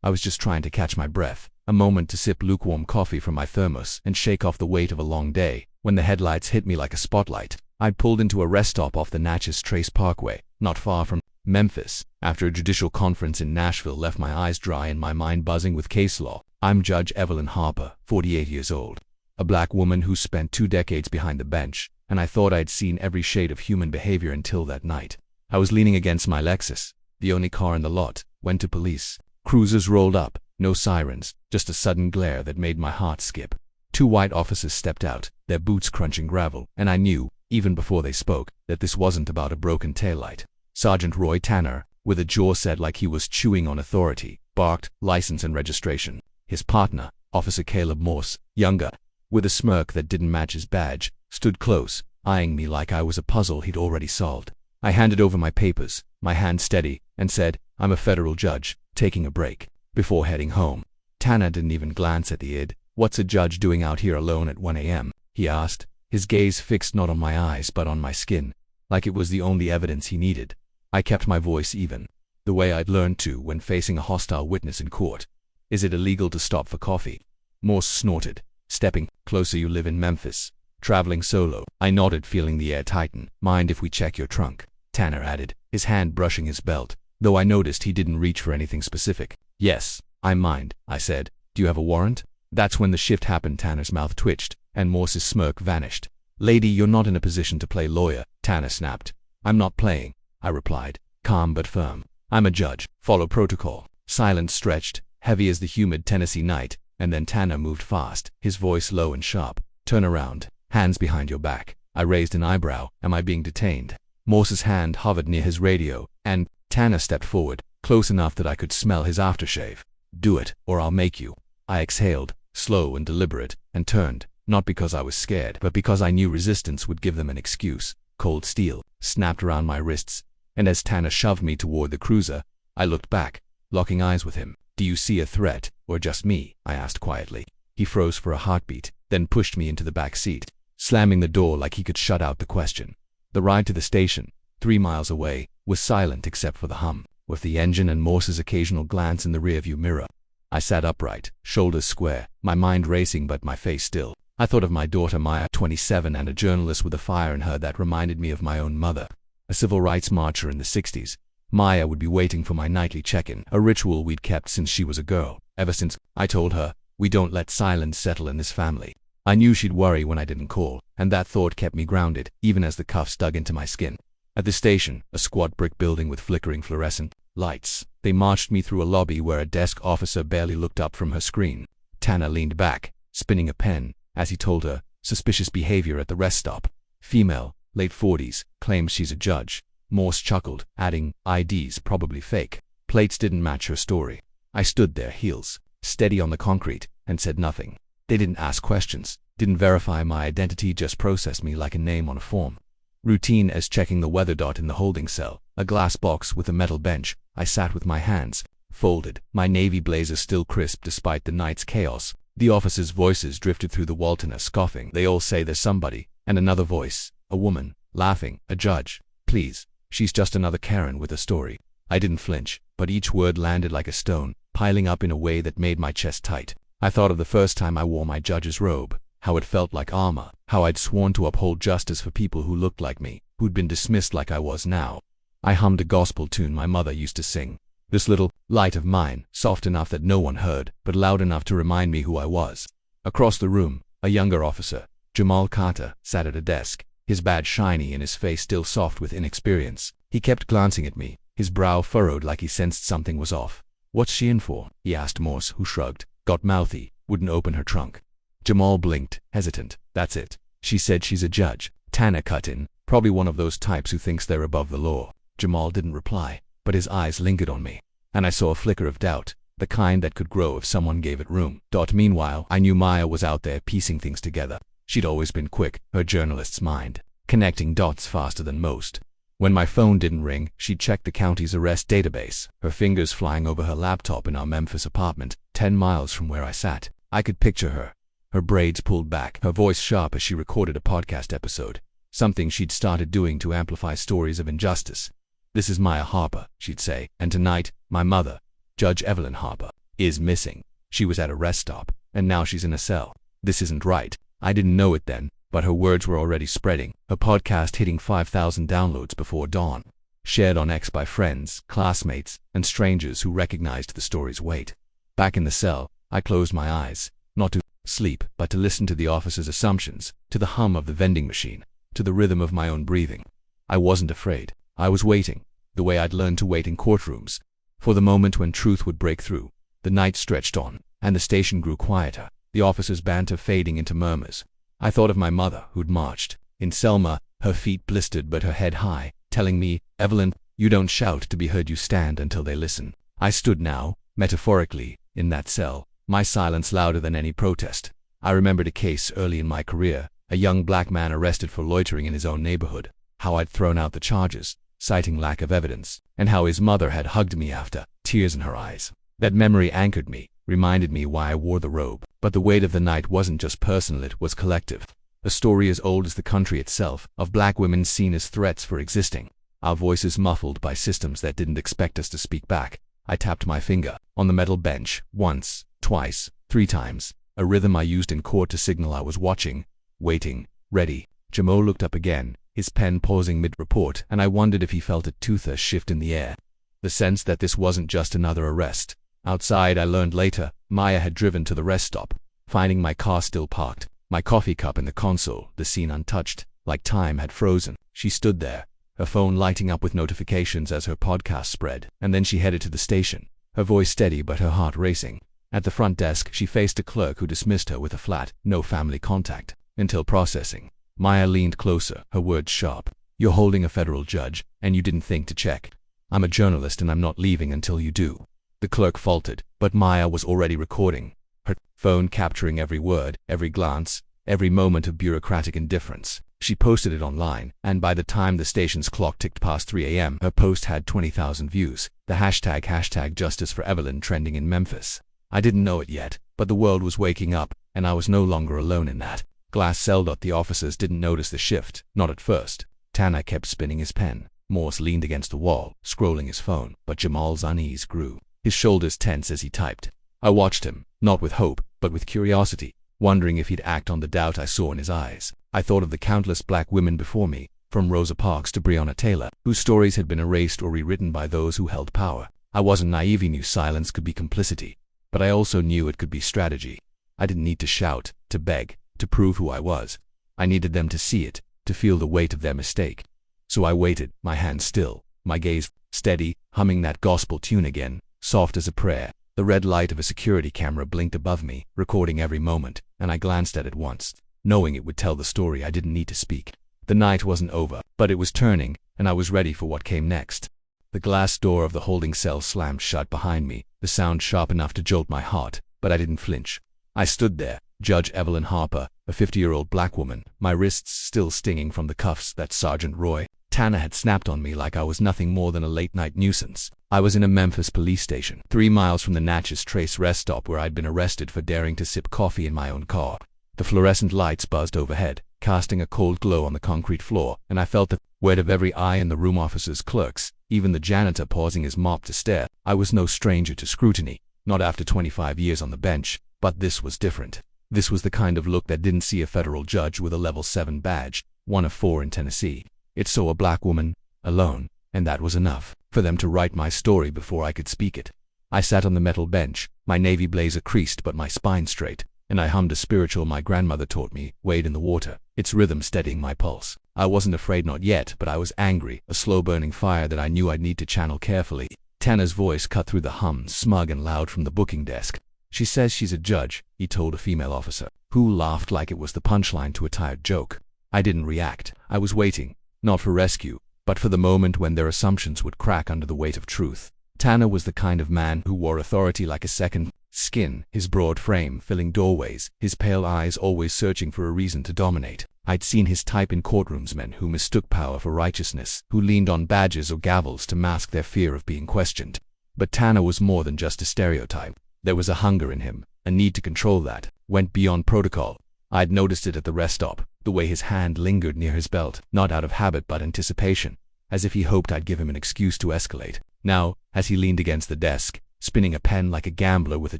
I was just trying to catch my breath, a moment to sip lukewarm coffee from my thermos and shake off the weight of a long day, when the headlights hit me like a spotlight. I'd pulled into a rest stop off the Natchez Trace Parkway, not far from Memphis. After a judicial conference in Nashville left my eyes dry and my mind buzzing with case law. I'm Judge Evelyn Harper, 48 years old. A black woman who spent 2 decades behind the bench, and I thought I'd seen every shade of human behavior until that night. I was leaning against my Lexus, the only car in the lot, when two police cruisers rolled up, no sirens, just a sudden glare that made my heart skip. 2 white officers stepped out, their boots crunching gravel, and I knew, even before they spoke, that this wasn't about a broken taillight. Sergeant Roy Tanner, with a jaw set like he was chewing on authority, barked, "License and registration." His partner, Officer Caleb Morse, younger, with a smirk that didn't match his badge, stood close, eyeing me like I was a puzzle he'd already solved. I handed over my papers, my hand steady, and said, "I'm a federal judge, taking a break," before heading home. Tanner didn't even glance at the ID. "What's a judge doing out here alone at 1 a.m.?" he asked, his gaze fixed not on my eyes but on my skin, like it was the only evidence he needed. I kept my voice even, the way I'd learned to when facing a hostile witness in court. "Is it illegal to stop for coffee?" Morse snorted, stepping closer. "You live in Memphis, traveling solo?" I nodded, feeling the air tighten. "Mind if we check your trunk?" Tanner added, his hand brushing his belt, though I noticed he didn't reach for anything specific. "Yes, I mind," I said. "Do you have a warrant?" That's when the shift happened. Tanner's mouth twitched, and Morse's smirk vanished. "Lady, you're not in a position to play lawyer," Tanner snapped. "I'm not playing," I replied, calm but firm. "I'm a judge. Follow protocol." Silence stretched, heavy as the humid Tennessee night, and then Tanner moved fast, his voice low and sharp. "Turn around. Hands behind your back." I raised an eyebrow. "Am I being detained?" Morse's hand hovered near his radio, and Tanner stepped forward, close enough that I could smell his aftershave. "Do it, or I'll make you." I exhaled, slow and deliberate, and turned, not because I was scared, but because I knew resistance would give them an excuse. Cold steel snapped around my wrists, and as Tanner shoved me toward the cruiser, I looked back, locking eyes with him. "Do you see a threat, or just me?" I asked quietly. He froze for a heartbeat, then pushed me into the back seat, slamming the door like he could shut out the question. The ride to the station, 3 miles away, was silent except for the hum of the engine and Morse's occasional glance in the rearview mirror. I sat upright, shoulders square, my mind racing but my face still. I thought of my daughter Maya, 27, and a journalist with a fire in her that reminded me of my own mother, a civil rights marcher in the 60s. Maya would be waiting for my nightly check-in, a ritual we'd kept since she was a girl. Ever since, I told her, we don't let silence settle in this family. I knew she'd worry when I didn't call, and that thought kept me grounded, even as the cuffs dug into my skin. At the station, a squat brick building with flickering fluorescent lights, they marched me through a lobby where a desk officer barely looked up from her screen. Tanner leaned back, spinning a pen, as he told her, "Suspicious behavior at the rest stop. Female, late 40s, claims she's a judge." Morse chuckled, adding, "ID's probably fake. Plates didn't match her story." I stood there, heels steady on the concrete, and said nothing. They didn't ask questions, didn't verify my identity, just processed me like a name on a form. Routine as checking the weather dot in the holding cell, a glass box with a metal bench. I sat with my hands folded, my navy blazer still crisp despite the night's chaos. The officers' voices drifted through the Waltoner, scoffing. "They all say there's somebody." And another voice, a woman, laughing, "A judge. Please. She's just another Karen with a story." I didn't flinch, but each word landed like a stone, piling up in a way that made my chest tight. I thought of the first time I wore my judge's robe, how it felt like armor, how I'd sworn to uphold justice for people who looked like me, who'd been dismissed like I was now. I hummed a gospel tune my mother used to sing. This little light of mine, soft enough that no one heard, but loud enough to remind me who I was. Across the room, a younger officer, Jamal Carter, sat at a desk, his badge shiny and his face still soft with inexperience. He kept glancing at me, his brow furrowed like he sensed something was off. "What's she in for?" he asked Morse, who shrugged, got mouthy, wouldn't open her trunk. Jamal blinked, hesitant. "That's it. She said she's a judge." Tanner cut in, "Probably one of those types who thinks they're above the law." Jamal didn't reply, but his eyes lingered on me, and I saw a flicker of doubt, the kind that could grow if someone gave it room. Meanwhile, I knew Maya was out there piecing things together. She'd always been quick, her journalist's mind, connecting dots faster than most. When my phone didn't ring, she'd checked the county's arrest database, her fingers flying over her laptop in our Memphis apartment, 10 miles from where I sat. I could picture her, her braids pulled back, her voice sharp as she recorded a podcast episode, something she'd started doing to amplify stories of injustice. "This is Maya Harper," she'd say, "and tonight, my mother, Judge Evelyn Harper, is missing. She was at a rest stop, and now she's in a cell. This isn't right. I didn't know it then, but her words were already spreading, her podcast hitting 5,000 downloads before dawn, shared on X by friends, classmates, and strangers who recognized the story's weight. Back in the cell, I closed my eyes, not to sleep, but to listen to the officer's assumptions, to the hum of the vending machine, to the rhythm of my own breathing. I wasn't afraid. I was waiting, the way I'd learned to wait in courtrooms, for the moment when truth would break through. The night stretched on, and the station grew quieter, the officer's banter fading into murmurs. I thought of my mother, who'd marched in Selma, her feet blistered but her head high, telling me, "Evelyn, you don't shout to be heard, you stand until they listen." I stood now, metaphorically, in that cell, my silence louder than any protest. I remembered a case early in my career, a young black man arrested for loitering in his own neighborhood, how I'd thrown out the charges, citing lack of evidence, and how his mother had hugged me after, tears in her eyes. That memory anchored me, reminded me why I wore the robe. But the weight of the night wasn't just personal, it was collective. A story as old as the country itself, of black women seen as threats for existing, our voices muffled by systems that didn't expect us to speak back. I tapped my finger on the metal bench, once, twice, 3 times, a rhythm I used in court to signal I was watching, waiting, ready. Jamal looked up again, his pen pausing mid-report, and I wondered if he felt a toother shift in the air. The sense that this wasn't just another arrest. Outside, I learned later, Maya had driven to the rest stop, finding my car still parked, my coffee cup in the console, the scene untouched, like time had frozen. She stood there, her phone lighting up with notifications as her podcast spread, and then she headed to the station, her voice steady but her heart racing. At the front desk, she faced a clerk who dismissed her with a flat, "No family contact," until processing. Maya leaned closer, her words sharp. "You're holding a federal judge, and you didn't think to check. I'm a journalist and I'm not leaving until you do." The clerk faltered, but Maya was already recording, her phone capturing every word, every glance, every moment of bureaucratic indifference. She posted it online, and by the time the station's clock ticked past 3 a.m., her post had 20,000 views, the hashtag Justice for Evelyn trending in Memphis. I didn't know it yet, but the world was waking up, and I was no longer alone in that. Glass cell. The officers didn't notice the shift, not at first. Tanner kept spinning his pen. Morse leaned against the wall, scrolling his phone, but Jamal's unease grew, his shoulders tense as he typed. I watched him, not with hope, but with curiosity, wondering if he'd act on the doubt I saw in his eyes. I thought of the countless black women before me, from Rosa Parks to Breonna Taylor, whose stories had been erased or rewritten by those who held power. I wasn't naive. He knew silence could be complicity, but I also knew it could be strategy. I didn't need to shout, to beg, to prove who I was. I needed them to see it, to feel the weight of their mistake. So I waited, my hands still, my gaze steady, humming that gospel tune again, soft as a prayer. The red light of a security camera blinked above me, recording every moment, and I glanced at it once, knowing it would tell the story I didn't need to speak. The night wasn't over, but it was turning, and I was ready for what came next. The glass door of the holding cell slammed shut behind me, the sound sharp enough to jolt my heart, but I didn't flinch. I stood there, Judge Evelyn Harper, a 50-year-old black woman, my wrists still stinging from the cuffs that Sergeant Roy Tanner had snapped on me like I was nothing more than a late-night nuisance. I was in a Memphis police station, 3 miles from the Natchez Trace rest stop where I'd been arrested for daring to sip coffee in my own car. The fluorescent lights buzzed overhead, casting a cold glow on the concrete floor, and I felt the weight of every eye in the room, officers, clerks, even the janitor pausing his mop to stare. I was no stranger to scrutiny, not after 25 years on the bench, but this was different. This was the kind of look that didn't see a federal judge with a level 7 badge, one of 4 in Tennessee. It saw a black woman, alone, and that was enough for them to write my story before I could speak it. I sat on the metal bench, my navy blazer creased but my spine straight, and I hummed a spiritual my grandmother taught me, Wade in the Water, its rhythm steadying my pulse. I wasn't afraid, not yet, but I was angry, a slow-burning fire that I knew I'd need to channel carefully. Tanner's voice cut through the hum, smug and loud from the booking desk. "She says she's a judge," he told a female officer, who laughed like it was the punchline to a tired joke. I didn't react. I was waiting, not for rescue, but for the moment when their assumptions would crack under the weight of truth. Tanner was the kind of man who wore authority like a second skin, his broad frame filling doorways, his pale eyes always searching for a reason to dominate. I'd seen his type in courtrooms, men who mistook power for righteousness, who leaned on badges or gavels to mask their fear of being questioned. But Tanner was more than just a stereotype. There was a hunger in him, a need to control that went beyond protocol. I'd noticed it at the rest stop, the way his hand lingered near his belt, not out of habit but anticipation, as if he hoped I'd give him an excuse to escalate. Now, as he leaned against the desk, spinning a pen like a gambler with a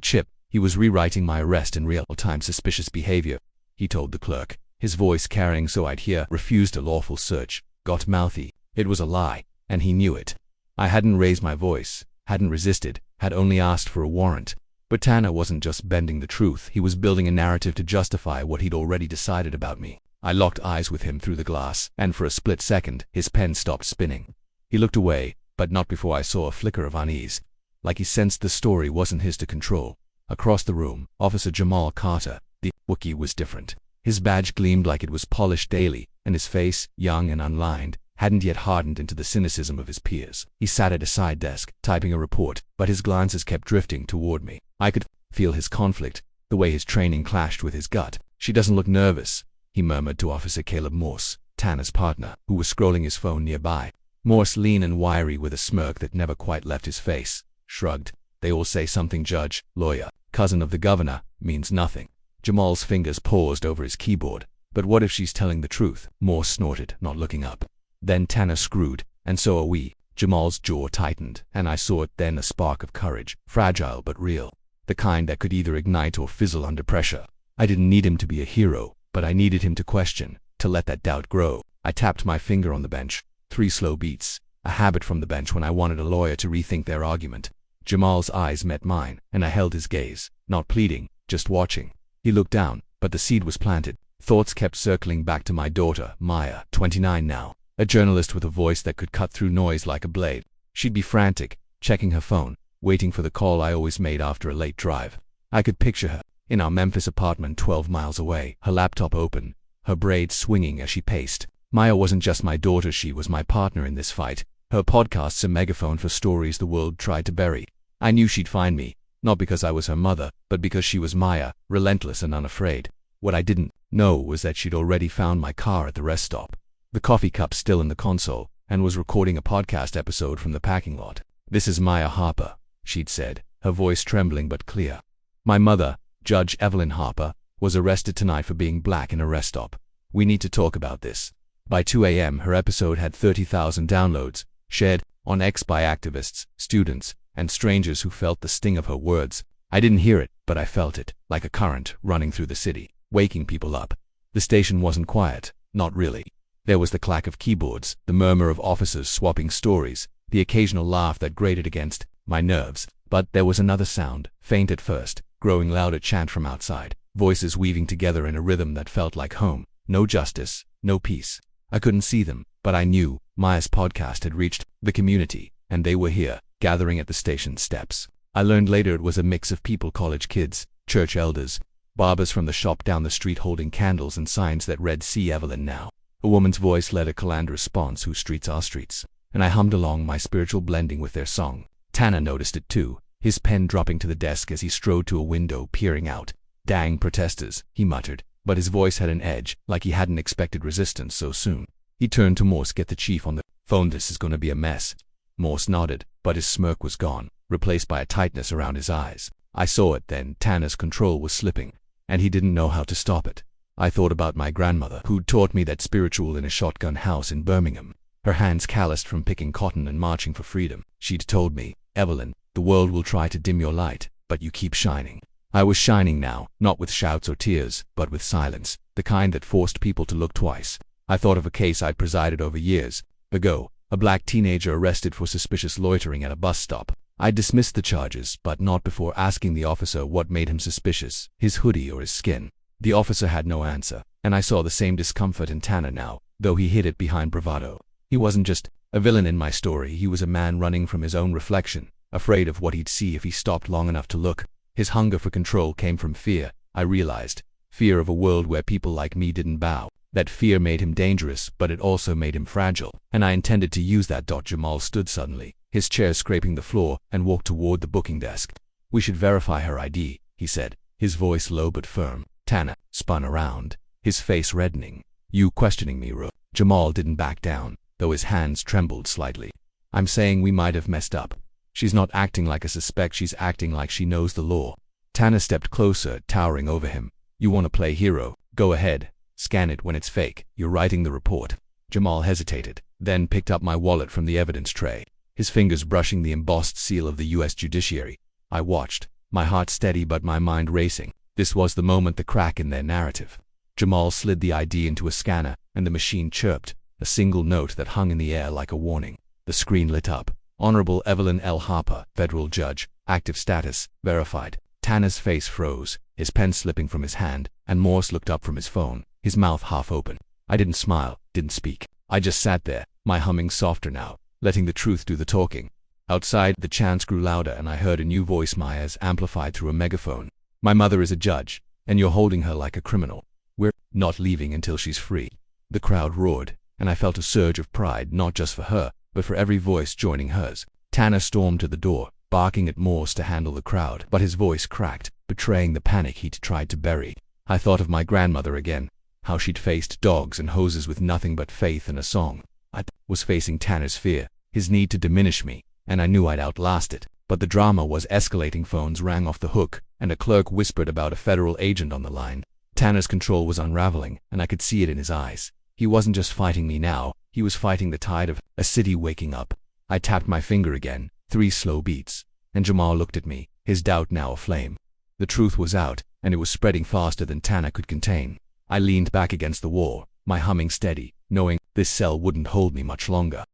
chip. He was rewriting my arrest in real-time suspicious behavior. He told the clerk, his voice carrying so I'd hear, refused a lawful search, got mouthy. It was a lie, and he knew it. I hadn't raised my voice, hadn't resisted, had only asked for a warrant. But Tanner wasn't just bending the truth, he was building a narrative to justify what he'd already decided about me. I locked eyes with him through the glass, and for a split second, his pen stopped spinning. He looked away, but not before I saw a flicker of unease, like he sensed the story wasn't his to control. Across the room, Officer Jamal Carter, the Wookiee, was different. His badge gleamed like it was polished daily, and his face, young and unlined, hadn't yet hardened into the cynicism of his peers. He sat at a side desk, typing a report, but his glances kept drifting toward me. I could feel his conflict, the way his training clashed with his gut. "She doesn't look nervous," he murmured to Officer Caleb Morse, Tanner's partner, who was scrolling his phone nearby. Morse, lean and wiry with a smirk that never quite left his face, shrugged. "They all say something judge, lawyer, cousin of the governor, means nothing." Jamal's fingers paused over his keyboard. "But what if she's telling the truth?" Morse snorted, not looking up. Then Tanner screwed, and so are we. Jamal's jaw tightened, and I saw it then, a spark of courage, fragile but real, the kind that could either ignite or fizzle under pressure. I didn't need him to be a hero, but I needed him to question, to let that doubt grow. I tapped my finger on the bench. 3 slow beats, a habit from the bench when I wanted a lawyer to rethink their argument. Jamal's eyes met mine, and I held his gaze, not pleading, just watching. He looked down, but the seed was planted. Thoughts kept circling back to my daughter, Maya, 29 now, a journalist with a voice that could cut through noise like a blade. She'd be frantic, checking her phone, waiting for the call I always made after a late drive. I could picture her, in our Memphis apartment 12 miles away, her laptop open, her braids swinging as she paced. Maya wasn't just my daughter, she was my partner in this fight. Her podcast's a megaphone for stories the world tried to bury. I knew she'd find me, not because I was her mother, but because she was Maya, relentless and unafraid. What I didn't know was that she'd already found my car at the rest stop, the coffee cup still in the console, and was recording a podcast episode from the parking lot. "This is Maya Harper," she'd said, her voice trembling but clear. "My mother, Judge Evelyn Harper, was arrested tonight for being black in a rest stop. We need to talk about this." By 2 a.m., her episode had 30,000 downloads, shared on X by activists, students, and strangers who felt the sting of her words. I didn't hear it, but I felt it, like a current running through the city, waking people up. The station wasn't quiet, not really. There was the clack of keyboards, the murmur of officers swapping stories, the occasional laugh that grated against my nerves. But there was another sound, faint at first, growing louder, chant from outside, voices weaving together in a rhythm that felt like home. No justice, no peace. I couldn't see them, but I knew Maya's podcast had reached the community, and they were here, gathering at the station steps. I learned later it was a mix of people, college kids, church elders, barbers from the shop down the street holding candles and signs that read "See Evelyn Now." A woman's voice led a canned response, "Whose streets are streets?" And I hummed along, my spiritual blending with their song. Tanner noticed it too, his pen dropping to the desk as he strode to a window, peering out. "Dang protesters," he muttered, but his voice had an edge, like he hadn't expected resistance so soon. He turned to Morse. "Get the chief on the phone, this is going to be a mess." Morse nodded, but his smirk was gone, replaced by a tightness around his eyes. I saw it then, Tanner's control was slipping, and he didn't know how to stop it. I thought about my grandmother, who'd taught me that spiritual in a shotgun house in Birmingham, her hands calloused from picking cotton and marching for freedom. She'd told me, "Evelyn, the world will try to dim your light, but you keep shining." I was shining now, not with shouts or tears, but with silence, the kind that forced people to look twice. I thought of a case I'd presided over years ago, a black teenager arrested for suspicious loitering at a bus stop. I dismissed the charges, but not before asking the officer what made him suspicious, his hoodie or his skin. The officer had no answer, and I saw the same discomfort in Tanner now, though he hid it behind bravado. He wasn't just a villain in my story, he was a man running from his own reflection, afraid of what he'd see if he stopped long enough to look. His hunger for control came from fear, I realized. Fear of a world where people like me didn't bow. That fear made him dangerous, but it also made him fragile, and I intended to use that. Jamal stood suddenly, his chair scraping the floor, and walked toward the booking desk. "We should verify her ID," he said, his voice low but firm. Tanner spun around, his face reddening. "You questioning me, Ru?" Jamal didn't back down, though his hands trembled slightly. "I'm saying we might have messed up. She's not acting like a suspect, she's acting like she knows the law." Tanner stepped closer, towering over him. "You want to play hero? Go ahead. Scan it when it's fake. You're writing the report." Jamal hesitated, then picked up my wallet from the evidence tray, his fingers brushing the embossed seal of the U.S. judiciary. I watched, my heart steady but my mind racing. This was the moment, the crack in their narrative. Jamal slid the ID into a scanner, and the machine chirped, a single note that hung in the air like a warning. The screen lit up. Honorable Evelyn L. Harper, federal judge, active status, verified. Tanner's face froze, his pen slipping from his hand, and Morse looked up from his phone, his mouth half open. I didn't smile, didn't speak. I just sat there, my humming softer now, letting the truth do the talking. Outside, the chants grew louder and I heard a new voice, Maya's, amplified through a megaphone. My mother is a judge, and you're holding her like a criminal. We're not leaving until she's free. The crowd roared, and I felt a surge of pride, not just for her, but for every voice joining hers. Tanner stormed to the door, barking at Morse to handle the crowd, but his voice cracked, betraying the panic he'd tried to bury. I thought of my grandmother again, how she'd faced dogs and hoses with nothing but faith and a song. I was facing Tanner's fear, his need to diminish me, and I knew I'd outlast it. But the drama was escalating. Phones rang off the hook, and a clerk whispered about a federal agent on the line. Tanner's control was unraveling, and I could see it in his eyes. He wasn't just fighting me now, he was fighting the tide of a city waking up. I tapped my finger again, 3 slow beats, and Jamal looked at me, his doubt now aflame. The truth was out, and it was spreading faster than Tanner could contain. I leaned back against the wall, my humming steady, knowing this cell wouldn't hold me much longer.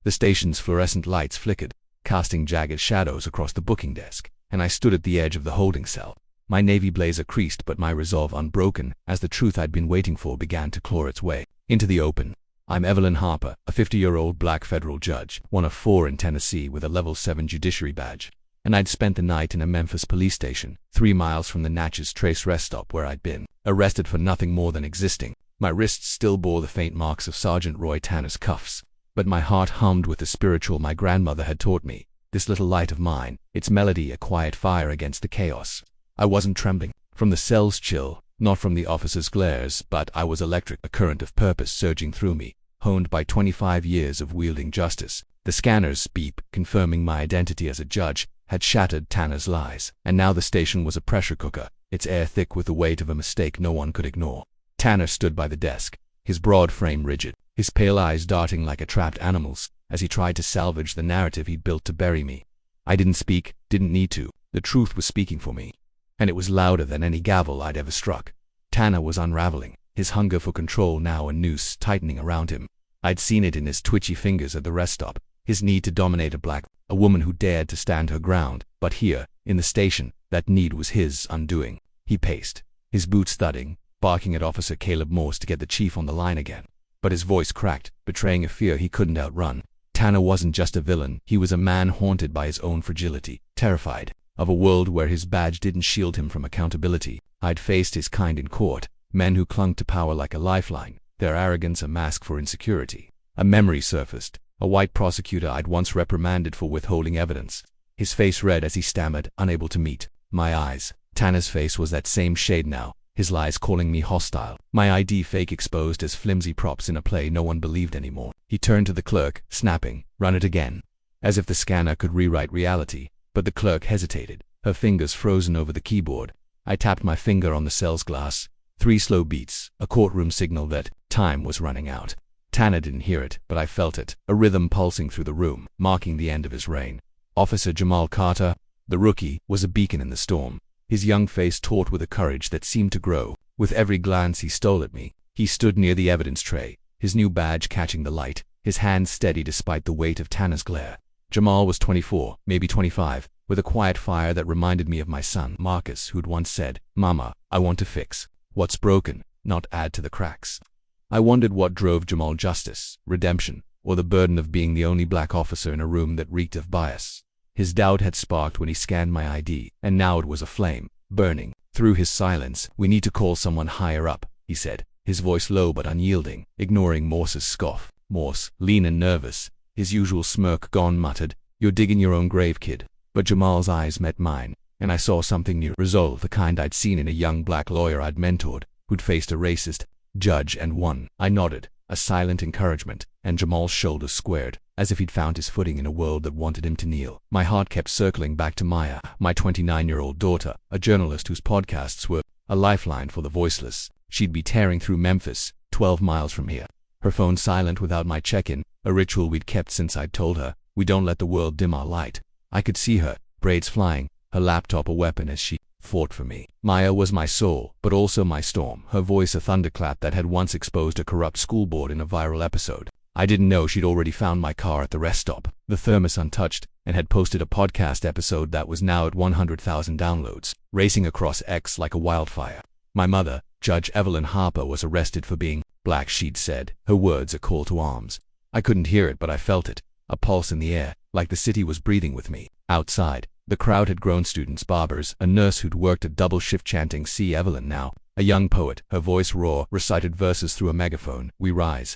The station's fluorescent lights flickered, casting jagged shadows across the booking desk, and I stood at the edge of the holding cell. My navy blazer creased but my resolve unbroken as the truth I'd been waiting for began to claw its way into the open. I'm Evelyn Harper, a 50-year-old black federal judge, one of 4 in Tennessee with a level 7 judiciary badge. And I'd spent the night in a Memphis police station, 3 miles from the Natchez Trace rest stop where I'd been arrested for nothing more than existing. My wrists still bore the faint marks of Sergeant Roy Tanner's cuffs, but my heart hummed with the spiritual my grandmother had taught me. This little light of mine, its melody a quiet fire against the chaos. I wasn't trembling from the cell's chill, not from the officers' glares, but I was electric, a current of purpose surging through me, honed by 25 years of wielding justice. The scanner's beep, confirming my identity as a judge, had shattered Tanner's lies, and now the station was a pressure cooker, its air thick with the weight of a mistake no one could ignore. Tanner stood by the desk, his broad frame rigid, his pale eyes darting like a trapped animal's, as he tried to salvage the narrative he'd built to bury me. I didn't speak, didn't need to. The truth was speaking for me, and it was louder than any gavel I'd ever struck. Tanner was unraveling, his hunger for control now a noose tightening around him. I'd seen it in his twitchy fingers at the rest stop, his need to dominate a woman who dared to stand her ground. But here, in the station, that need was his undoing. He paced, his boots thudding, barking at Officer Caleb Morse to get the chief on the line again. But his voice cracked, betraying a fear he couldn't outrun. Tanner wasn't just a villain, he was a man haunted by his own fragility, terrified of a world where his badge didn't shield him from accountability. I'd faced his kind in court, men who clung to power like a lifeline, their arrogance a mask for insecurity. A memory surfaced, a white prosecutor I'd once reprimanded for withholding evidence. His face red as he stammered, unable to meet my eyes. Tanner's face was that same shade now, his lies calling me hostile, my ID fake exposed as flimsy props in a play no one believed anymore. He turned to the clerk, snapping, "Run it again," as if the scanner could rewrite reality. But the clerk hesitated, her fingers frozen over the keyboard. I tapped my finger on the cell's glass. 3 slow beats, a courtroom signal that time was running out. Tanner didn't hear it, but I felt it, a rhythm pulsing through the room, marking the end of his reign. Officer Jamal Carter, the rookie, was a beacon in the storm, his young face taut with a courage that seemed to grow with every glance he stole at me. He stood near the evidence tray, his new badge catching the light, his hands steady despite the weight of Tanner's glare. Jamal was 24, maybe 25, with a quiet fire that reminded me of my son, Marcus, who'd once said, "Mama, I want to fix what's broken, not add to the cracks." I wondered what drove Jamal: justice, redemption, or the burden of being the only black officer in a room that reeked of bias. His doubt had sparked when he scanned my ID, and now it was a flame, burning through his silence. "We need to call someone higher up," he said, his voice low but unyielding, ignoring Morse's scoff. Morse, lean and nervous, his usual smirk gone, muttered, "You're digging your own grave, kid." But Jamal's eyes met mine, and I saw something new, resolve, the kind I'd seen in a young black lawyer I'd mentored, who'd faced a racist judge and won. I nodded, a silent encouragement, and Jamal's shoulders squared, as if he'd found his footing in a world that wanted him to kneel. My heart kept circling back to Maya, my 29-year-old daughter, a journalist whose podcasts were a lifeline for the voiceless. She'd be tearing through Memphis, 12 miles from here. Her phone silent without my check-in, a ritual we'd kept since I'd told her, "We don't let the world dim our light." I could see her, braids flying, her laptop a weapon as she fought for me. Maya was my soul, but also my storm, her voice a thunderclap that had once exposed a corrupt school board in a viral episode. I didn't know she'd already found my car at the rest stop, the thermos untouched, and had posted a podcast episode that was now at 100,000 downloads, racing across X like a wildfire. My mother, Judge Evelyn Harper, was arrested for being black, she'd said, her words a call to arms. I couldn't hear it, but I felt it, a pulse in the air, like the city was breathing with me. Outside, the crowd had grown: students, barbers, a nurse who'd worked a double shift chanting, "See Evelyn now." A young poet, her voice raw, recited verses through a megaphone. We rise,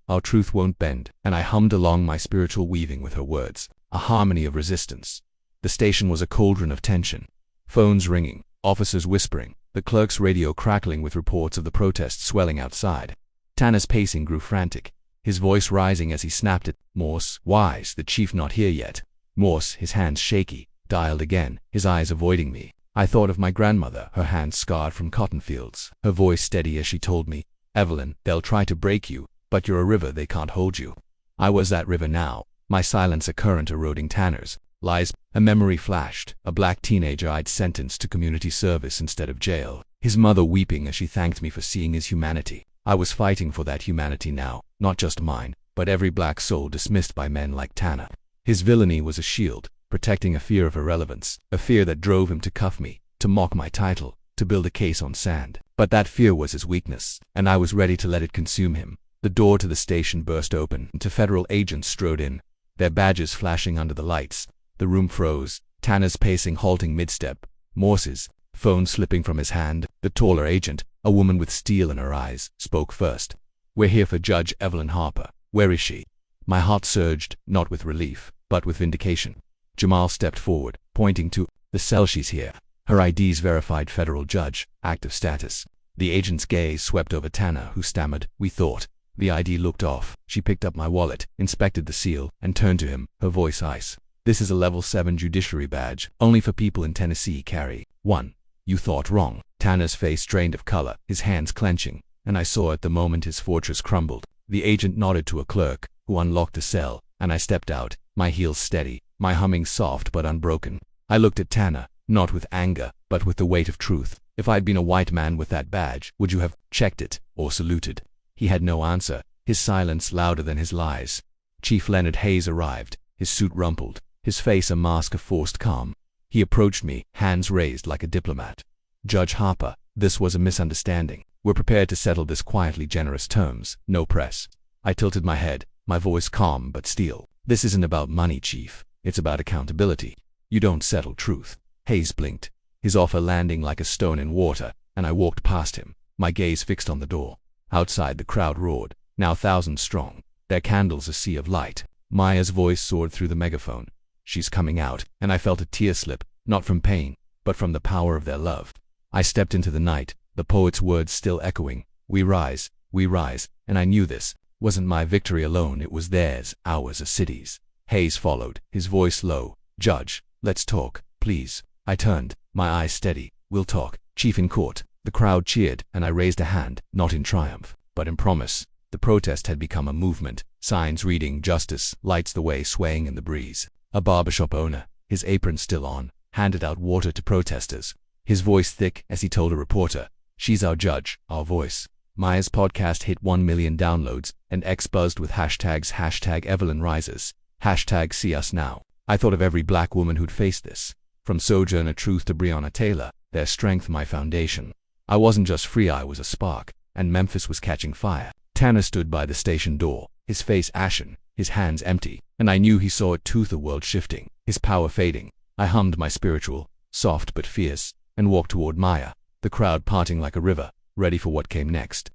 our truth won't bend. And I hummed along, my spiritual weaving with her words, a harmony of resistance. The station was a cauldron of tension. Phones ringing, officers whispering, the clerk's radio crackling with reports of the protests swelling outside. Tanner's pacing grew frantic, his voice rising as he snapped at Morse. "Why's the chief not here yet?" Morse, his hands shaky, dialed again, his eyes avoiding me. I thought of my grandmother, her hands scarred from cotton fields, her voice steady as she told me, "Evelyn, they'll try to break you, but you're a river, they can't hold you." I was that river now, my silence a current eroding Tanner's lies. A memory flashed, a black teenager I'd sentenced to community service instead of jail, his mother weeping as she thanked me for seeing his humanity. I was fighting for that humanity now, not just mine, but every black soul dismissed by men like Tanner. His villainy was a shield, protecting a fear of irrelevance, a fear that drove him to cuff me, to mock my title, to build a case on sand. But that fear was his weakness, and I was ready to let it consume him. The door to the station burst open, and 2 federal agents strode in, their badges flashing under the lights. The room froze, Tanner's pacing halting mid-step, Morse's phone slipping from his hand. The taller agent, a woman with steel in her eyes, spoke first. "We're here for Judge Evelyn Harper. Where is she?" My heart surged, not with relief, but with vindication. Jamal stepped forward, pointing to the cell. "She's here. Her ID's verified, federal judge, active status." The agent's gaze swept over Tanner, who stammered, "We thought." The ID looked off. She picked up my wallet, inspected the seal, and turned to him, her voice ice. "This is a level 7 judiciary badge, only for people in Tennessee carry one." "You thought wrong." Tanner's face drained of color, his hands clenching, and I saw at the moment his fortress crumbled. The agent nodded to a clerk, who unlocked a cell, and I stepped out, my heels steady, my humming soft but unbroken. I looked at Tanner, not with anger, but with the weight of truth. "If I'd been a white man with that badge, would you have checked it or saluted?" He had no answer, his silence louder than his lies. Chief Leonard Hayes arrived, his suit rumpled, his face a mask of forced calm. He approached me, hands raised like a diplomat. "Judge Harper, this was a misunderstanding. We're prepared to settle this quietly, generous terms, no press." I tilted my head, my voice calm but steel. "This isn't about money, Chief. It's about accountability. You don't settle truth." Hayes blinked, his offer landing like a stone in water, and I walked past him, my gaze fixed on the door. Outside, the crowd roared, now thousands strong, their candles a sea of light. Maya's voice soared through the megaphone. "She's coming out," and I felt a tear slip, not from pain, but from the power of their love. I stepped into the night, the poet's words still echoing, we rise, and I knew this wasn't my victory alone, it was theirs, ours, a city's. Hayes followed, his voice low. "Judge, let's talk, please." I turned, my eyes steady. "We'll talk, Chief, in court." The crowd cheered, and I raised a hand, not in triumph, but in promise. The protest had become a movement, signs reading "Justice" lights the way, swaying in the breeze. A barbershop owner, his apron still on, handed out water to protesters, his voice thick as he told a reporter, "She's our judge, our voice." Maya's podcast hit 1 million downloads, and X buzzed with hashtags #Evelyn Rises, #See Us Now. I thought of every black woman who'd faced this, from Sojourner Truth to Breonna Taylor, their strength my foundation. I wasn't just free, I was a spark, and Memphis was catching fire. Tanner stood by the station door, his face ashen, his hands empty, and I knew he saw it too, the world shifting, his power fading. I hummed my spiritual, soft but fierce, and walked toward Maya, the crowd parting like a river, ready for what came next.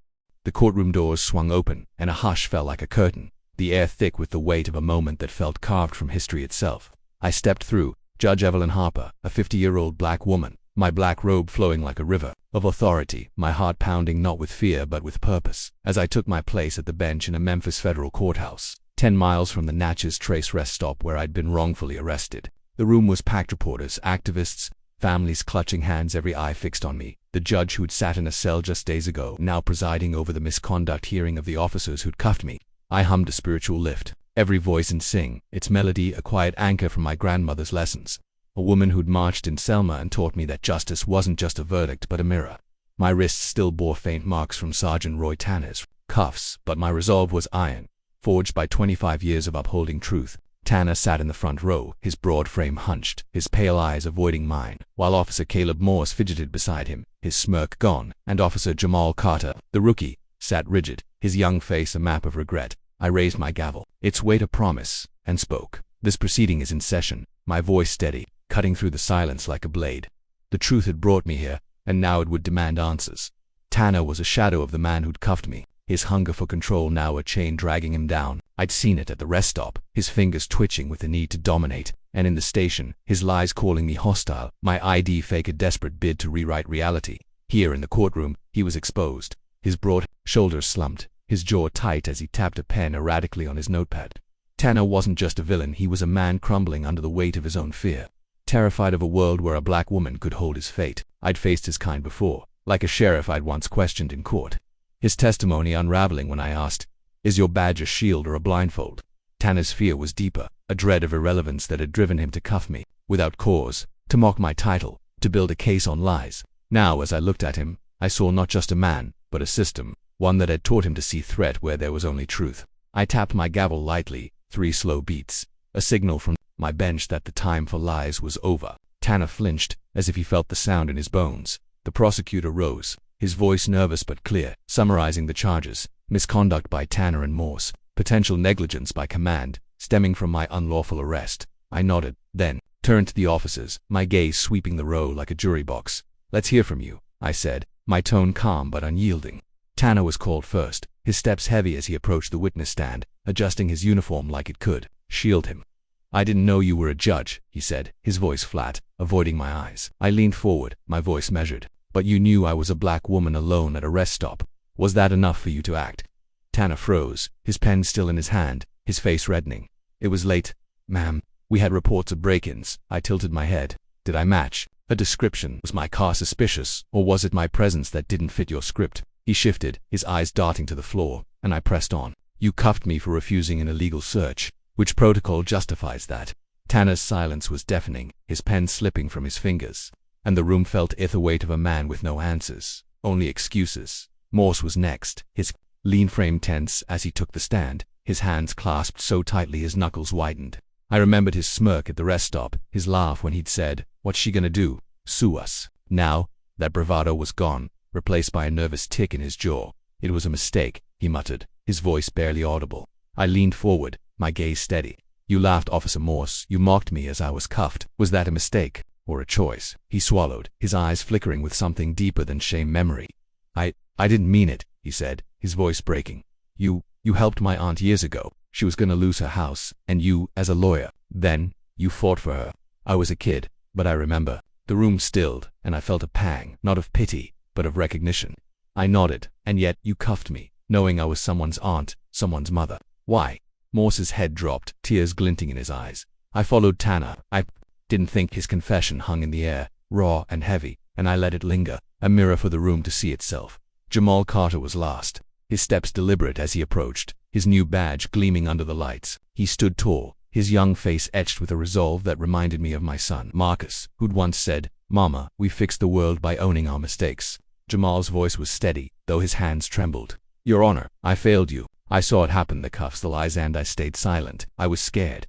The courtroom doors swung open, and a hush fell like a curtain, the air thick with the weight of a moment that felt carved from history itself. I stepped through, Judge Evelyn Harper, a 50-year-old black woman, my black robe flowing like a river of authority, my heart pounding not with fear but with purpose, as I took my place at the bench in a Memphis federal courthouse, 10 miles from the Natchez Trace rest stop where I'd been wrongfully arrested. The room was packed, reporters, activists, families clutching hands, every eye fixed on me. The judge who'd sat in a cell just days ago, now presiding over the misconduct hearing of the officers who'd cuffed me. I hummed a spiritual lift, every voice in sing, its melody a quiet anchor from my grandmother's lessons. a woman who'd marched in Selma and taught me that justice wasn't just a verdict but a mirror. My wrists still bore faint marks from Sergeant Roy Tanner's cuffs, but my resolve was iron, forged by 25 years of upholding truth. Tanner sat in the front row, his broad frame hunched, his pale eyes avoiding mine, while Officer Caleb Morse fidgeted beside him, his smirk gone, and Officer Jamal Carter, the rookie, sat rigid, his young face a map of regret. I raised my gavel, its weight a promise, and spoke. This proceeding is in session, my voice steady, cutting through the silence like a blade. The truth had brought me here, and now it would demand answers. Tanner was a shadow of the man who'd cuffed me, his hunger for control now a chain dragging him down. I'd seen it at the rest stop, his fingers twitching with the need to dominate, and in the station, his lies calling me hostile, my ID fake a desperate bid to rewrite reality. Here in the courtroom, he was exposed, his broad shoulders slumped, his jaw tight as he tapped a pen erratically on his notepad. Tanner wasn't just a villain, he was a man crumbling under the weight of his own fear, terrified of a world where a black woman could hold his fate. I'd faced his kind before, like a sheriff I'd once questioned in court, his testimony unraveling when I asked, "Is your badge a shield or a blindfold?" Tanner's fear was deeper, a dread of irrelevance that had driven him to cuff me, without cause, to mock my title, to build a case on lies. Now, as I looked at him, I saw not just a man, but a system, one that had taught him to see threat where there was only truth. I tapped my gavel lightly, 3 slow beats, a signal from my bench that the time for lies was over. Tanner flinched, as if he felt the sound in his bones. The prosecutor rose, his voice nervous but clear, summarizing the charges: misconduct by Tanner and Morse, potential negligence by command, stemming from my unlawful arrest. I nodded, then turned to the officers, my gaze sweeping the row like a jury box. "Let's hear from you," I said, my tone calm but unyielding. Tanner was called first, his steps heavy as he approached the witness stand, adjusting his uniform like it could shield him. "I didn't know you were a judge," he said, his voice flat, avoiding my eyes. I leaned forward, my voice measured. "But you knew I was a black woman alone at a rest stop. Was that enough for you to act?" Tanner froze, his pen still in his hand, his face reddening. "It was late, ma'am. We had reports of break-ins." I tilted my head. "Did I match a description? Was my car suspicious, or was it my presence that didn't fit your script?" He shifted, his eyes darting to the floor, and I pressed on. "You cuffed me for refusing an illegal search. Which protocol justifies that?" Tanner's silence was deafening, his pen slipping from his fingers, and the room felt the weight of a man with no answers, only excuses. Morse was next, his lean frame tense as he took the stand, his hands clasped so tightly his knuckles whitened. I remembered his smirk at the rest stop, his laugh when he'd said, "What's she gonna do? Sue us?" Now, that bravado was gone, replaced by a nervous tick in his jaw. "It was a mistake," he muttered, his voice barely audible. I leaned forward, my gaze steady. "You laughed, Officer Morse. You mocked me as I was cuffed. Was that a mistake, or a choice?" He swallowed, his eyes flickering with something deeper than shame memory. I didn't mean it," he said, his voice breaking. You helped my aunt years ago. She was gonna lose her house, and you, as a lawyer, then, you fought for her. I was a kid, but I remember." The room stilled, and I felt a pang, not of pity, but of recognition. I nodded. "And yet, you cuffed me, knowing I was someone's aunt, someone's mother. Why?" Morse's head dropped, tears glinting in his eyes. I followed Tanner. I didn't think. His confession hung in the air, raw and heavy, and I let it linger, a mirror for the room to see itself. Jamal Carter was last, his steps deliberate as he approached, his new badge gleaming under the lights. He stood tall, his young face etched with a resolve that reminded me of my son, Marcus, who'd once said, "Mama, we fix the world by owning our mistakes." Jamal's voice was steady, though his hands trembled. "Your Honor, I failed you. I saw it happen, the cuffs, the lies, and I stayed silent. I was scared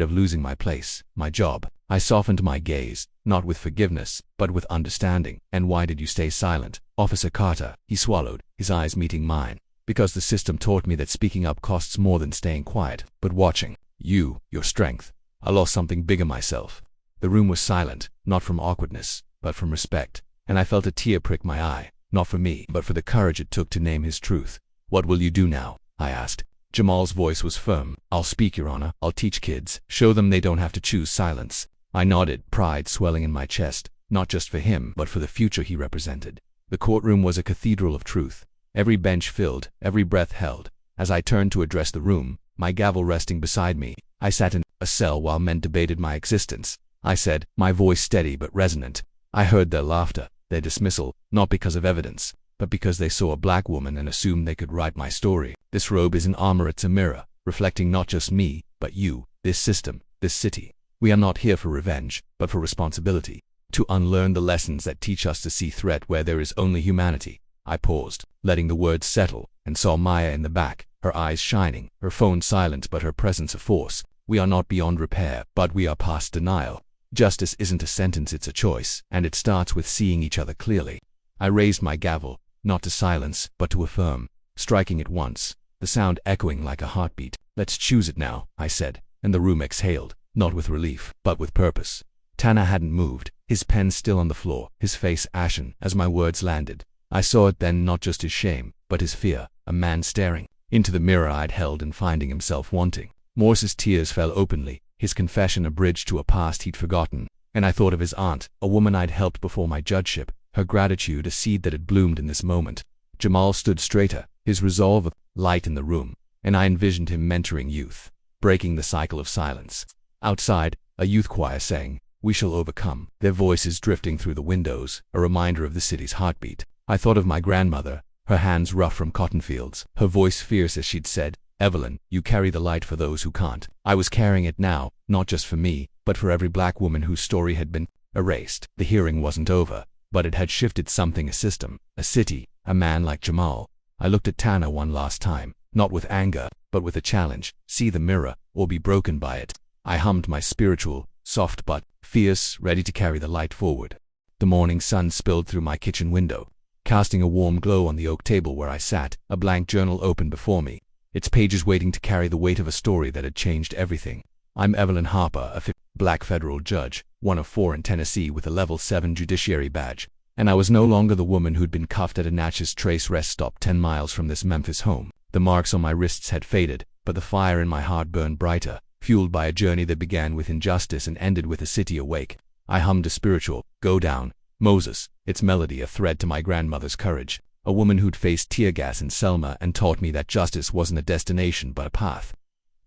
of losing my place, my job." I softened my gaze, not with forgiveness, but with understanding. "And why did you stay silent, Officer Carter?" He swallowed, his eyes meeting mine. "Because the system taught me that speaking up costs more than staying quiet, but watching. Your strength. I lost something bigger myself." The room was silent, not from awkwardness, but from respect, and I felt a tear prick my eye, not for me, but for the courage it took to name his truth. "What will you do now?" I asked. Jamal's voice was firm. "I'll speak, Your Honor. I'll teach kids, show them they don't have to choose silence." I nodded, pride swelling in my chest, not just for him, but for the future he represented. The courtroom was a cathedral of truth, every bench filled, every breath held. As I turned to address the room, my gavel resting beside me, I sat in a cell while men debated my existence. I said, my voice steady but resonant. I heard their laughter, their dismissal, not because of evidence, but because they saw a black woman and assumed they could write my story. This robe is an armor, it's a mirror, reflecting not just me, but you, this system, this city. We are not here for revenge, but for responsibility. To unlearn the lessons that teach us to see threat where there is only humanity. I paused, letting the words settle, and saw Maya in the back, her eyes shining, her phone silent but her presence a force. We are not beyond repair, but we are past denial. Justice isn't a sentence, it's a choice, and it starts with seeing each other clearly. I raised my gavel, not to silence, but to affirm, striking it once, the sound echoing like a heartbeat. Let's choose it now, I said, and the room exhaled, not with relief, but with purpose. Tanner hadn't moved, his pen still on the floor, his face ashen as my words landed. I saw it then, not just his shame, but his fear, a man staring into the mirror I'd held and finding himself wanting. Morse's tears fell openly, his confession a bridge to a past he'd forgotten, and I thought of his aunt, a woman I'd helped before my judgeship, her gratitude a seed that had bloomed in this moment. Jamal stood straighter, his resolve a light in the room, and I envisioned him mentoring youth, breaking the cycle of silence. Outside, a youth choir sang, "We shall overcome," their voices drifting through the windows, a reminder of the city's heartbeat. I thought of my grandmother, her hands rough from cotton fields, her voice fierce as she'd said, "Evelyn, you carry the light for those who can't." I was carrying it now, not just for me, but for every black woman whose story had been erased. The hearing wasn't over, but it had shifted something, a system, a city, a man like Jamal. I looked at Tanner one last time, not with anger, but with a challenge. See the mirror, or be broken by it. I hummed my spiritual, soft but fierce, ready to carry the light forward. The morning sun spilled through my kitchen window, casting a warm glow on the oak table where I sat, a blank journal open before me, its pages waiting to carry the weight of a story that had changed everything. I'm Evelyn Harper, a black federal judge, one of 4 in Tennessee with a level 7 judiciary badge, and I was no longer the woman who'd been cuffed at a Natchez Trace rest stop 10 miles from this Memphis home. The marks on my wrists had faded, but the fire in my heart burned brighter, fueled by a journey that began with injustice and ended with a city awake. I hummed a spiritual, "Go down, Moses," its melody a thread to my grandmother's courage, a woman who'd faced tear gas in Selma and taught me that justice wasn't a destination but a path.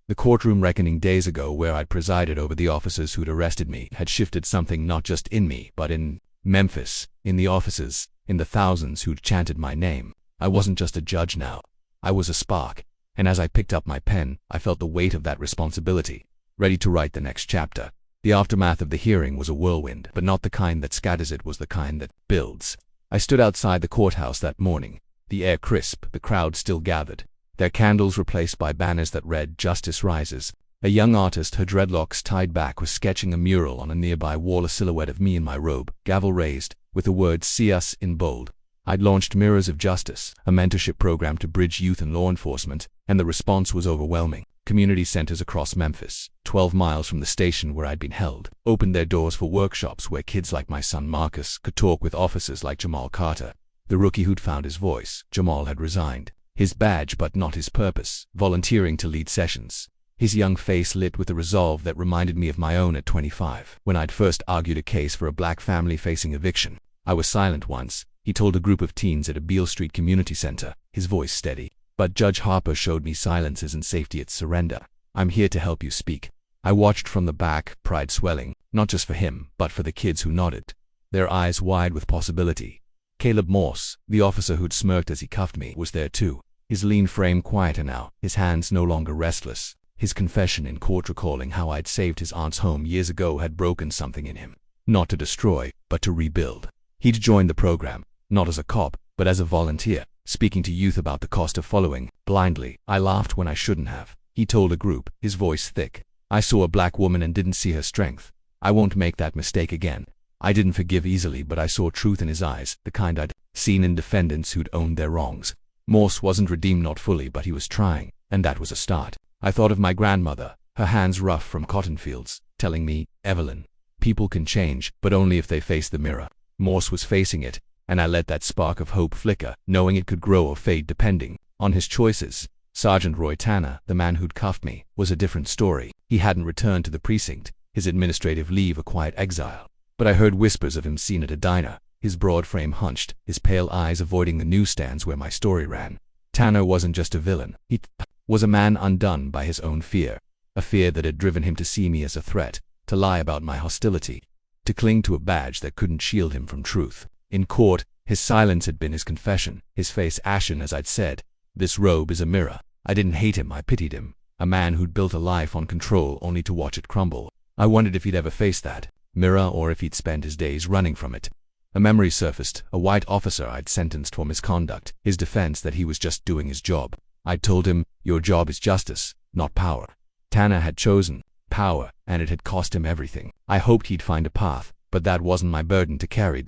The courtroom reckoning days ago, where I'd presided over the officers who'd arrested me, had shifted something not just in me, but in Memphis, in the officers, in the thousands who'd chanted my name. I wasn't just a judge now. I was a spark, and as I picked up my pen, I felt the weight of that responsibility, ready to write the next chapter. The aftermath of the hearing was a whirlwind, but not the kind that scatters, it was the kind that builds. I stood outside the courthouse that morning, the air crisp, the crowd still gathered, their candles replaced by banners that read, "Justice Rises." A young artist, her dreadlocks tied back, was sketching a mural on a nearby wall, a silhouette of me in my robe, gavel raised, with the words "See Us" in bold. I'd launched Mirrors of Justice, a mentorship program to bridge youth and law enforcement, and the response was overwhelming. Community centers across Memphis, 12 miles from the station where I'd been held, opened their doors for workshops where kids like my son Marcus could talk with officers like Jamal Carter, the rookie who'd found his voice. Jamal had resigned, his badge but not his purpose, volunteering to lead sessions, his young face lit with a resolve that reminded me of my own at 25, when I'd first argued a case for a black family facing eviction. I was silent once, he told a group of teens at a Beale Street community center, his voice steady. But Judge Harper showed me silence isn't safety, it's surrender. I'm here to help you speak. I watched from the back, pride swelling, not just for him, but for the kids who nodded, their eyes wide with possibility. Caleb Morse, the officer who'd smirked as he cuffed me, was there too, his lean frame quieter now, his hands no longer restless. His confession in court recalling how I'd saved his aunt's home years ago had broken something in him. Not to destroy, but to rebuild. He'd joined the program, not as a cop, but as a volunteer, speaking to youth about the cost of following blindly. I laughed when I shouldn't have. He told a group, his voice thick, "I saw a black woman and didn't see her strength. I won't make that mistake again." I didn't forgive easily, but I saw truth in his eyes, the kind I'd seen in defendants who'd owned their wrongs. Morse wasn't redeemed, not fully, but he was trying, and that was a start. I thought of my grandmother, her hands rough from cotton fields, telling me, "Evelyn, people can change, but only if they face the mirror." Morse was facing it, and I let that spark of hope flicker, knowing it could grow or fade depending on his choices. Sergeant Roy Tanner, the man who'd cuffed me, was a different story. He hadn't returned to the precinct, his administrative leave a quiet exile. But I heard whispers of him seen at a diner, his broad frame hunched, his pale eyes avoiding the newsstands where my story ran. Tanner wasn't just a villain. He was a man undone by his own fear, a fear that had driven him to see me as a threat, to lie about my hostility, to cling to a badge that couldn't shield him from truth. In court, his silence had been his confession, his face ashen as I'd said, "This robe is a mirror." I didn't hate him, I pitied him, a man who'd built a life on control only to watch it crumble. I wondered if he'd ever face that mirror or if he'd spend his days running from it. A memory surfaced, a white officer I'd sentenced for misconduct, his defense that he was just doing his job. I'd told him, your job is justice, not power. Tanner had chosen power, and it had cost him everything. I hoped he'd find a path, but that wasn't my burden to carry.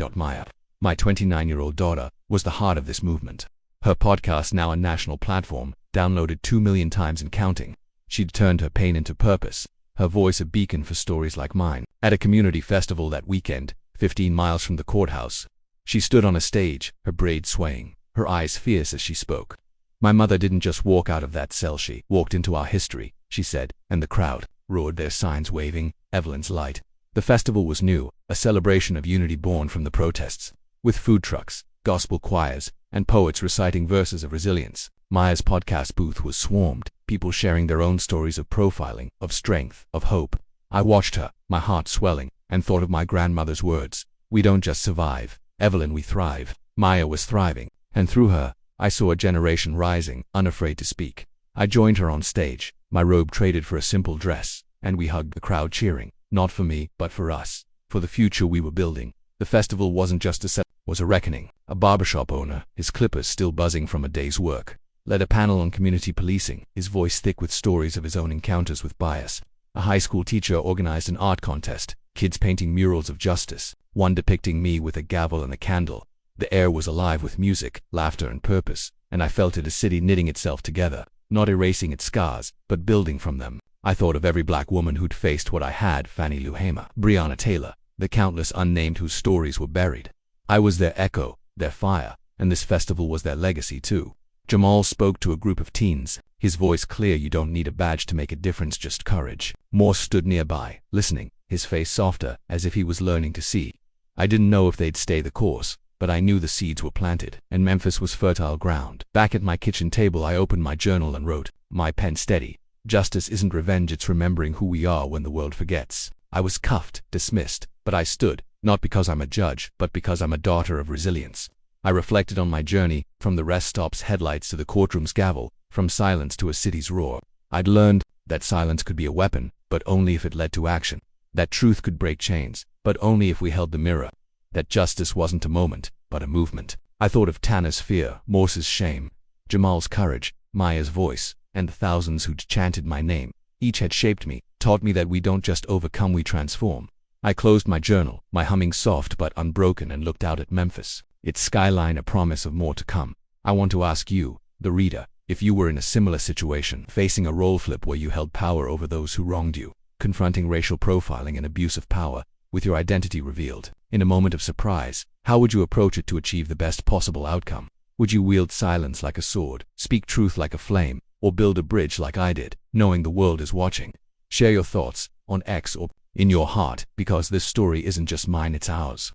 My 29-year-old daughter was the heart of this movement. Her podcast, now a national platform, downloaded 2 million times and counting. She'd turned her pain into purpose, her voice a beacon for stories like mine. At a community festival that weekend, 15 miles from the courthouse, she stood on a stage, her braids swaying, her eyes fierce as she spoke. My mother didn't just walk out of that cell, she walked into our history, she said, and the crowd roared, their signs waving, Evelyn's light. The festival was new, a celebration of unity born from the protests, with food trucks, gospel choirs, and poets reciting verses of resilience. Maya's podcast booth was swarmed, people sharing their own stories of profiling, of strength, of hope. I watched her, my heart swelling, and thought of my grandmother's words. We don't just survive, Evelyn, we thrive. Maya was thriving, and through her, I saw a generation rising, unafraid to speak. I joined her on stage, my robe traded for a simple dress, and we hugged the crowd cheering, not for me, but for us, for the future we were building. The festival wasn't just a set, it was a reckoning. A barbershop owner, his clippers still buzzing from a day's work, led a panel on community policing, his voice thick with stories of his own encounters with bias. A high school teacher organized an art contest, kids painting murals of justice, one depicting me with a gavel and a candle. The air was alive with music, laughter, and purpose, and I felt it, a city knitting itself together, not erasing its scars, but building from them. I thought of every black woman who'd faced what I had, Fannie Lou Hamer, Breonna Taylor, the countless unnamed whose stories were buried. I was their echo, their fire, and this festival was their legacy too. Jamal spoke to a group of teens, his voice clear. You don't need a badge to make a difference, just courage. Morse stood nearby, listening, his face softer, as if he was learning to see. I didn't know if they'd stay the course, but I knew the seeds were planted, and Memphis was fertile ground. Back at my kitchen table, I opened my journal and wrote, my pen steady. Justice isn't revenge, it's remembering who we are when the world forgets. I was cuffed, dismissed, but I stood, not because I'm a judge, but because I'm a daughter of resilience. I reflected on my journey, from the rest stop's headlights to the courtroom's gavel, from silence to a city's roar. I'd learned that silence could be a weapon, but only if it led to action. That truth could break chains, but only if we held the mirror. That justice wasn't a moment, but a movement. I thought of Tanner's fear, Morse's shame, Jamal's courage, Maya's voice, and the thousands who'd chanted my name. Each had shaped me, taught me that we don't just overcome, we transform. I closed my journal, my humming soft but unbroken, and looked out at Memphis, its skyline a promise of more to come. I want to ask you, the reader, if you were in a similar situation, facing a role flip where you held power over those who wronged you, confronting racial profiling and abuse of power, with your identity revealed. In a moment of surprise, how would you approach it to achieve the best possible outcome? Would you wield silence like a sword, speak truth like a flame, or build a bridge like I did, knowing the world is watching? Share your thoughts on X or in your heart, because this story isn't just mine, it's ours.